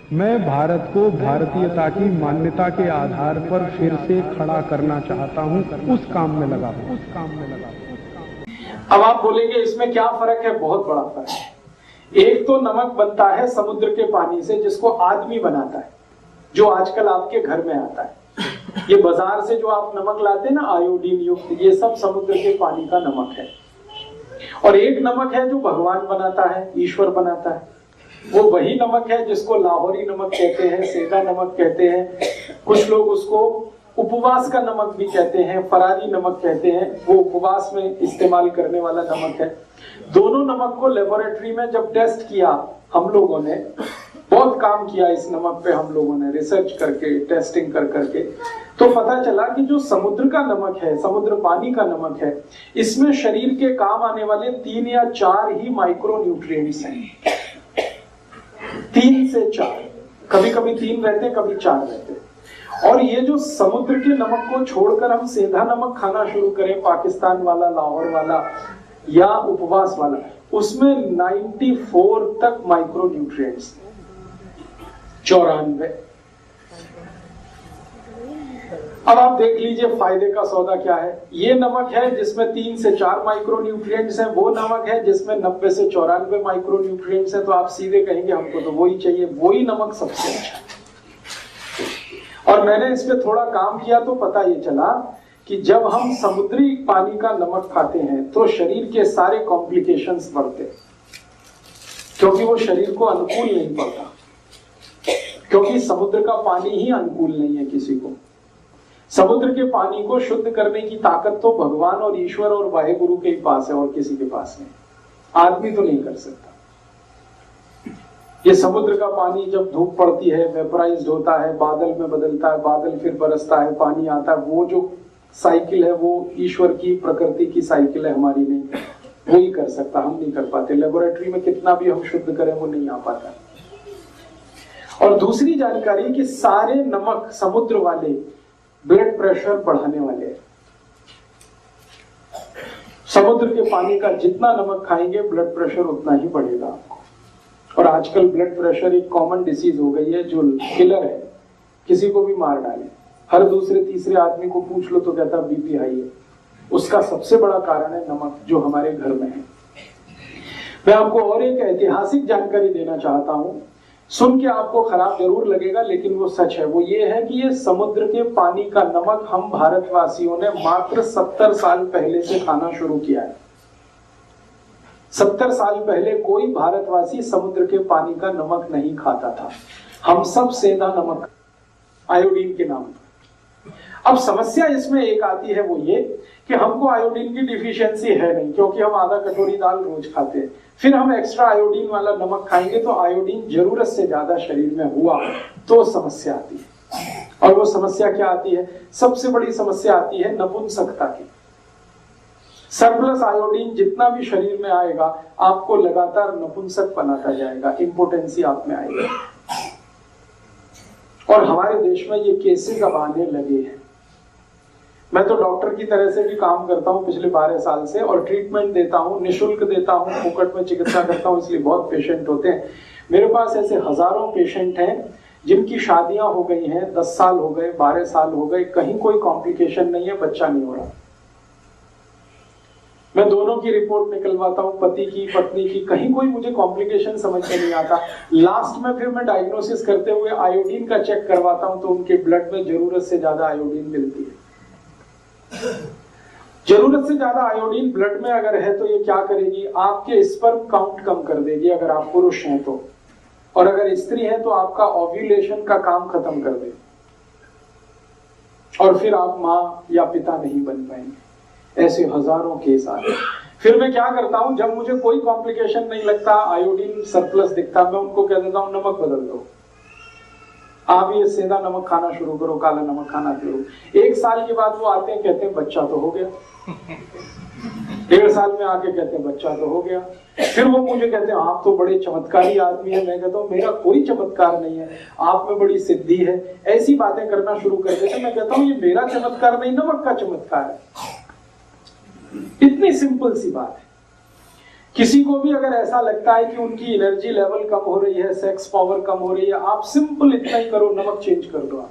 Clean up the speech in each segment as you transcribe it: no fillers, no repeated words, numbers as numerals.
मैं भारत को भारतीयता की मान्यता के आधार पर फिर से खड़ा करना चाहता हूं, उस काम में लगा हूं। अब आप बोलेंगे इसमें क्या फर्क है? बहुत बड़ा फर्क है। एक तो नमक बनता है समुद्र के पानी से, जिसको आदमी बनाता है, जो आजकल आपके घर में आता है। ये बाजार से जो आप नमक लाते हैं ना, आयोडीन युक्त, ये सब समुद्र के पानी का नमक है। और एक नमक है जो भगवान बनाता है, ईश्वर बनाता है। वो वही नमक है जिसको लाहौरी नमक कहते हैं, सेंधा नमक कहते हैं, कुछ लोग उसको उपवास का नमक भी कहते हैं, फरारी नमक कहते हैं। वो उपवास में इस्तेमाल करने वाला नमक है। दोनों नमक को लेबोरेटरी में जब टेस्ट किया, हम लोगों ने बहुत काम किया इस नमक पे, हम लोगों ने रिसर्च करके, टेस्टिंग कर करके, तो पता चला कि जो समुद्र का नमक है, समुद्र पानी का नमक है, इसमें शरीर के काम आने वाले 3 या 4 ही माइक्रो न्यूट्रिएंट्स हैं। 3 से 4, कभी कभी 3 रहते, कभी 4 रहते। और ये जो समुद्र के नमक को छोड़कर हम सेंधा नमक खाना शुरू करें, पाकिस्तान वाला, लाहौर वाला या उपवास वाला, उसमें 94 तक माइक्रो न्यूट्रिएंट्स, 94। अब आप देख लीजिए फायदे का सौदा क्या है। ये नमक है जिसमें 3 से 4 माइक्रो न्यूट्रिएंट्स हैं, वो नमक है जिसमें 90 से 94 माइक्रो न्यूट्रिएंट्स हैं। तो आप सीधे कहेंगे हमको तो वही चाहिए, वही नमक सबसे अच्छा है। और मैंने इस पे थोड़ा काम किया तो पता ये चला कि जब हम समुद्री पानी का नमक खाते हैं तो शरीर के सारे कॉम्प्लिकेशंस बढ़ते, क्योंकि वो शरीर को अनुकूल नहीं पड़ता, क्योंकि समुद्र का पानी ही अनुकूल नहीं है किसी को। समुद्र के पानी को शुद्ध करने की ताकत तो भगवान और ईश्वर और वाहेगुरु के ही पास है, और किसी के पास नहीं। आदमी तो नहीं कर सकता। ये समुद्र का पानी जब धूप पड़ती है, वेपराइज्ड होता है, बादल में बदलता है, बादल फिर बरसता है, पानी आता है, वो जो साइकिल है वो ईश्वर की, प्रकृति की साइकिल है, हमारी नहीं। वो ही कर सकता, हम नहीं कर पाते। लेबोरेटरी में कितना भी हम शुद्ध करें वो नहीं आ पाता। और दूसरी जानकारी कि सारे नमक समुद्र वाले ब्लड प्रेशर बढ़ाने वाले हैं। समुद्र के पानी का जितना नमक खाएंगे ब्लड प्रेशर उतना ही बढ़ेगा आपको। और आजकल ब्लड प्रेशर एक कॉमन डिसीज हो गई है जो किलर है, किसी को भी मार डाले। हर दूसरे तीसरे आदमी को पूछ लो तो कहता बीपी हाई है। उसका सबसे बड़ा कारण है नमक, जो हमारे घर में है। मैं आपको और एक ऐतिहासिक जानकारी देना चाहता हूं, सुन के आपको खराब जरूर लगेगा लेकिन वो सच है। वो ये है कि ये समुद्र के पानी का नमक हम भारतवासियों ने मात्र 70 साल पहले से खाना शुरू किया है। 70 साल पहले कोई भारतवासी समुद्र के पानी का नमक नहीं खाता था। हम सब सेंधा नमक, आयोडीन के नाम पर। अब समस्या इसमें एक आती है, वो ये कि हमको आयोडीन की डिफिशियंसी है नहीं, क्योंकि हम आधा कटोरी दाल रोज खाते हैं। फिर हम एक्स्ट्रा आयोडीन वाला नमक खाएंगे तो आयोडीन जरूरत से ज्यादा शरीर में हुआ तो समस्या आती है। और वो समस्या क्या आती है? सबसे बड़ी समस्या आती है नपुंसकता की। सरप्लस आयोडीन जितना भी शरीर में आएगा आपको लगातार नपुंसक बनाता जाएगा, इंपोटेंसी आप में आएगी। और हमारे देश में ये केसेस अब आने लगे हैं। मैं तो डॉक्टर की तरह से भी काम करता हूं पिछले 12 साल से, और ट्रीटमेंट देता हूं, निःशुल्क देता हूं, फोकट में चिकित्सा करता हूं, इसलिए बहुत पेशेंट होते हैं मेरे पास। ऐसे हजारों पेशेंट हैं जिनकी शादियां हो गई हैं, 10 साल हो गए, 12 साल हो गए, कहीं कोई कॉम्प्लिकेशन नहीं है, बच्चा नहीं हो रहा। मैं दोनों की रिपोर्ट निकलवाता हूं, पति की, पत्नी की, कहीं कोई मुझे कॉम्प्लिकेशन समझ में नहीं आता। लास्ट में फिर मैं डायग्नोसिस करते हुए आयोडीन का चेक करवाता हूं तो उनके ब्लड में जरूरत से ज्यादा आयोडीन मिलती है। जरूरत से ज्यादा आयोडीन ब्लड में अगर है तो ये क्या करेगी? आपके स्पर्म काउंट कम कर देगी अगर आप पुरुष हैं तो, और अगर स्त्री है तो आपका ओव्यूलेशन का काम खत्म कर देगी, और फिर आप मां या पिता नहीं बन पाएंगे। ऐसे हजारों केस आते। फिर मैं क्या करता हूं, जब मुझे कोई कॉम्प्लिकेशन नहीं लगता, आयोडीन सरप्लस दिखता, मैं उनको कह देता हूं नमक बदल दो, आप ये सेंधा नमक खाना शुरू करो, काला नमक खाना शुरू। 1 साल के बाद वो आते हैं, कहते हैं बच्चा तो हो गया। 1.5 साल में आके कहते हैं बच्चा तो हो गया। फिर वो मुझे कहते हैं आप तो बड़े चमत्कारी आदमी है। मैं कहता हूँ मेरा कोई चमत्कार नहीं है, आप में बड़ी सिद्धि है। ऐसी बातें करना शुरू कर देते। मैं कहता हूँ ये मेरा चमत्कार नहीं, नमक का चमत्कार है। इतनी सिंपल सी बात है। किसी को भी अगर ऐसा लगता है कि उनकी एनर्जी लेवल कम हो रही है, सेक्स पावर कम हो रही है, आप सिंपल इतना ही करो, नमक चेंज कर दो। आप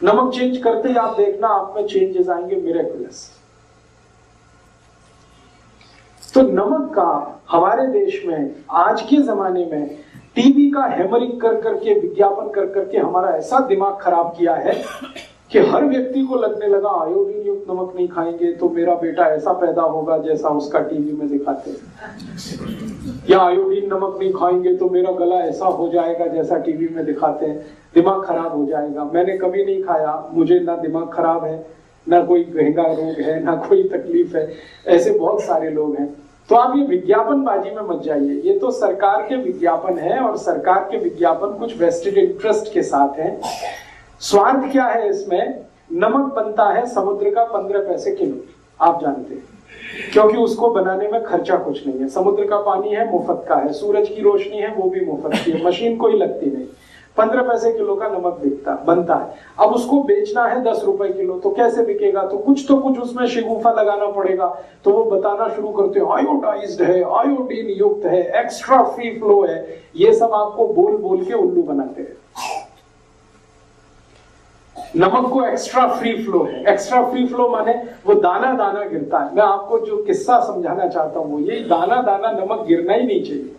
नमक चेंज करते ही आप देखना आप में चेंजेस आएंगे, मिरेकुलस। तो नमक का हमारे देश में आज के जमाने में टीवी का हैमरिंग कर करके, विज्ञापन कर करके हमारा ऐसा दिमाग खराब किया है कि हर व्यक्ति को लगने लगा आयोडीन युक्त नमक नहीं खाएंगे तो मेरा बेटा ऐसा पैदा होगा जैसा उसका टीवी में दिखाते हैं, या आयोडीन नमक नहीं खाएंगे तो मेरा गला ऐसा हो जाएगा जैसा टीवी में दिखाते हैं, दिमाग खराब हो जाएगा। मैंने कभी नहीं खाया, मुझे ना दिमाग खराब है, ना कोई गहरा रोग है, ना कोई तकलीफ है। ऐसे बहुत सारे लोग हैं। तो आप ये विज्ञापनबाजी में मत जाइए, ये तो सरकार के विज्ञापन है और सरकार के विज्ञापन कुछ वेस्टेड इंटरेस्ट के साथ हैं। स्वार्थ क्या है इसमें? नमक बनता है समुद्र का 15 पैसे किलो, आप जानते हैं, क्योंकि उसको बनाने में खर्चा कुछ नहीं है। समुद्र का पानी है, मुफ्त का है, सूरज की रोशनी है, वो भी मुफ्त की है, मशीन कोई लगती नहीं। 15 पैसे किलो का नमक बनता है। अब उसको बेचना है 10 रुपए किलो, तो कैसे बिकेगा? तो कुछ उसमें शिगुफा लगाना पड़ेगा। तो वो बताना शुरू करते हैं आयोडाइज्ड है, आयोडीन युक्त है, एक्स्ट्रा फ्री फ्लो है। ये सब आपको बोल बोल के उल्लू बनाते हैं। नमक को एक्स्ट्रा फ्री फ्लो है। एक्स्ट्रा फ्री फ्लो माने वो दाना दाना गिरता है। मैं आपको जो किस्सा समझाना चाहता हूं वो ये, दाना दाना नमक गिरना ही नहीं चाहिए।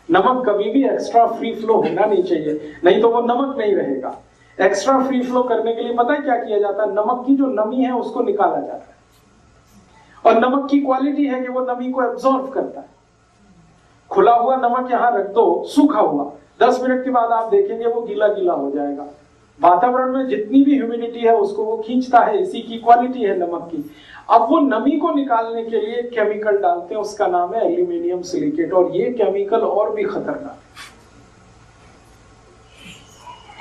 नमक कभी भी एक्स्ट्रा फ्री फ्लो होना नहीं चाहिए, नहीं तो वो नमक नहीं रहेगा। एक्स्ट्रा फ्री फ्लो करने के लिए पता है क्या किया जाता है? नमक की जो नमी है उसको निकाला जाता है। और नमक की क्वालिटी है कि वो नमी को एब्जॉर्ब करता है। खुला हुआ नमक यहां रख दो, सूखा हुआ, 10 मिनट के बाद आप देखेंगे वो गीला गीला हो जाएगा। वातावरण में जितनी भी ह्यूमिडिटी है उसको वो खींचता है, इसी की क्वालिटी है नमक की। अब वो नमी को निकालने के लिए केमिकल डालते हैं, उसका नाम है एल्यूमिनियम सिलिकेट। और ये केमिकल और भी खतरनाक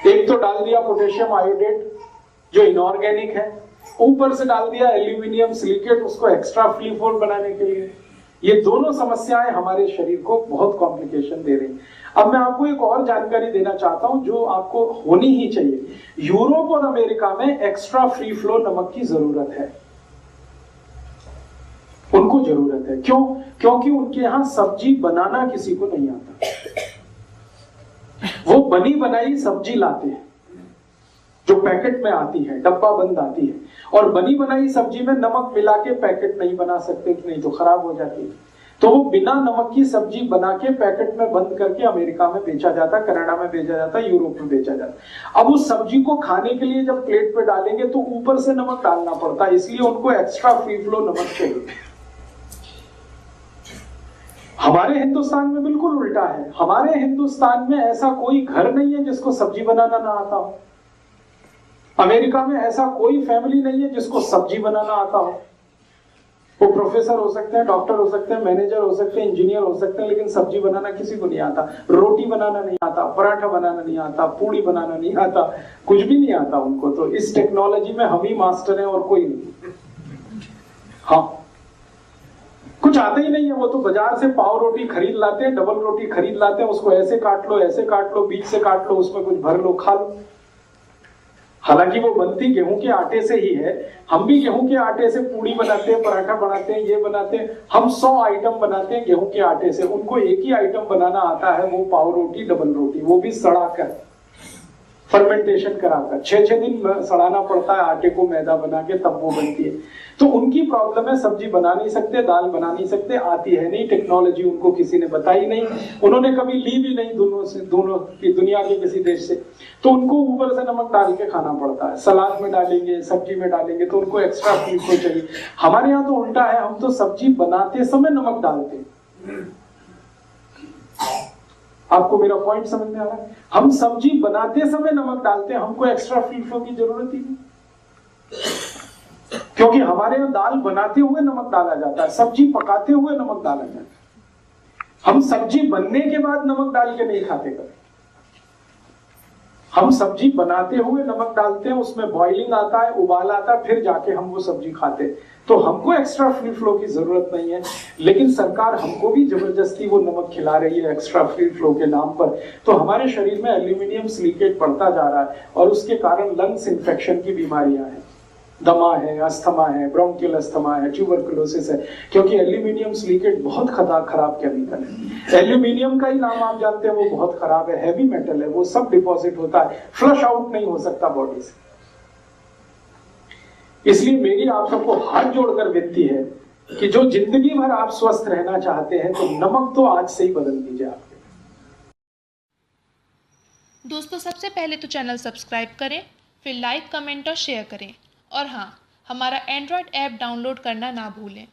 है। एक तो डाल दिया पोटेशियम आयोडेट जो इनऑर्गेनिक है, ऊपर से डाल दिया एल्यूमिनियम सिलिकेट उसको एक्स्ट्रा फ्री फ्लो बनाने के लिए। ये दोनों समस्याएं हमारे शरीर को बहुत कॉम्प्लिकेशन दे रही हैं। अब मैं आपको एक और जानकारी देना चाहता हूं जो आपको होनी ही चाहिए। यूरोप और अमेरिका में एक्स्ट्रा फ्री फ्लो नमक की जरूरत है, उनको जरूरत है। क्यों? क्योंकि उनके यहां सब्जी बनाना किसी को नहीं आता। वो बनी बनाई सब्जी लाते हैं जो पैकेट में आती है, डब्बा बंद आती है। और बनी बनाई सब्जी में नमक मिला के पैकेट नहीं बना सकते, नहीं तो खराब हो जाती है। तो वो बिना नमक की सब्जी बना के पैकेट में बंद करके अमेरिका में बेचा जाता, कनाडा में बेचा जाता, यूरोप में बेचा जाता। अब उस सब्जी को खाने के लिए जब प्लेट पे डालेंगे तो ऊपर से नमक डालना पड़ता है, इसलिए उनको एक्स्ट्रा फ्री फ्लो नमक चाहिए। हमारे हिंदुस्तान में बिल्कुल उल्टा है। हमारे हिंदुस्तान में ऐसा कोई घर नहीं है जिसको सब्जी बनाना ना आता हो। अमेरिका में ऐसा कोई फैमिली नहीं है जिसको सब्जी बनाना आता हो। वो प्रोफेसर हो सकते हैं, डॉक्टर हो सकते हैं, मैनेजर हो सकते हैं, इंजीनियर हो सकते हैं, लेकिन सब्जी बनाना किसी को नहीं आता। रोटी बनाना नहीं आता, पराठा बनाना नहीं आता, पूड़ी बनाना नहीं आता, कुछ भी नहीं आता उनको। तो इस टेक्नोलॉजी में हम ही मास्टर हैं और कोई नहीं। हाँ, कुछ आता ही नहीं है। वो तो बाजार से पाव रोटी खरीद लाते हैं, डबल रोटी खरीद लाते हैं, उसको ऐसे काट लो, ऐसे काट लो, बीच से काट लो, उसमें कुछ भर लो, खा लो। हालांकि वो बनती गेहूं के आटे से ही है। हम भी गेहूं के आटे से पूड़ी बनाते हैं, पराठा बनाते हैं, ये बनाते हैं। हम 100 आइटम बनाते हैं गेहूं के आटे से। उनको एक ही आइटम बनाना आता है, वो पाव रोटी, डबल रोटी, वो भी सड़ाकर, फर्मेंटेशन कराकर 6-6 दिन सड़ाना पड़ता है आटे को, मैदा बना के, तब वो बनती है। तो उनकी प्रॉब्लम है, सब्जी बना नहीं सकते, दाल बना नहीं सकते, आती है नहीं, टेक्नोलॉजी उनको किसी ने बताई नहीं, उन्होंने कभी ली भी नहीं दोनों की दुनिया के किसी देश से। तो उनको ऊपर से नमक डाल के खाना पड़ता है। सलाद में डालेंगे, सब्जी में डालेंगे, तो उनको एक्स्ट्रा फ्री फ्लो चाहिए। हमारे यहाँ तो उल्टा है, हम तो सब्जी बनाते समय नमक डालते हैं। आपको मेरा पॉइंट समझ में आ रहा है? हम सब्जी बनाते समय नमक डालते हैं, हमको एक्स्ट्रा फ्री फ्लो की जरूरत ही नहीं, क्योंकि हमारे यहाँ दाल बनाते हुए नमक डाला जाता है, सब्जी पकाते हुए नमक डाला जाता है। हम सब्जी बनने के बाद नमक डाल के नहीं खाते कभी। हम सब्जी बनाते हुए नमक डालते हैं, उसमें बॉइलिंग आता है, उबाल आता है, फिर जाके हम वो सब्जी खाते हैं। तो हमको एक्स्ट्रा फ्री फ्लो की जरूरत नहीं है, लेकिन सरकार हमको भी जबरदस्ती वो नमक खिला रही है एक्स्ट्रा फ्री फ्लो के नाम पर। तो हमारे शरीर में एल्यूमिनियम सिलिकेट बढ़ता जा रहा है और उसके कारण लंग्स इन्फेक्शन की बीमारियां हैं। दमा है, अस्थमा है, ब्रोंकियल अस्थमा है, ट्यूबरकुलोसिस है, क्योंकि एल्यूमिनियम सिलिकेट बहुत खराब केमिकल है। एल्यूमिनियम का ही नाम आप जानते हैं, वो बहुत खराब है, हैवी मेटल है, वो सब डिपॉजिट होता है, फ्लश आउट नहीं हो सकता बॉडी से। इसलिए मेरी आप सबको हाथ जोड़कर विनती है कि जो जिंदगी भर आप स्वस्थ रहना चाहते हैं तो नमक तो आज से ही बदल दीजिए आपके। दोस्तों, सबसे पहले तो चैनल सब्सक्राइब करें, फिर लाइक, कमेंट और शेयर करें, और हाँ, हमारा एंड्रॉयड ऐप डाउनलोड करना ना भूलें।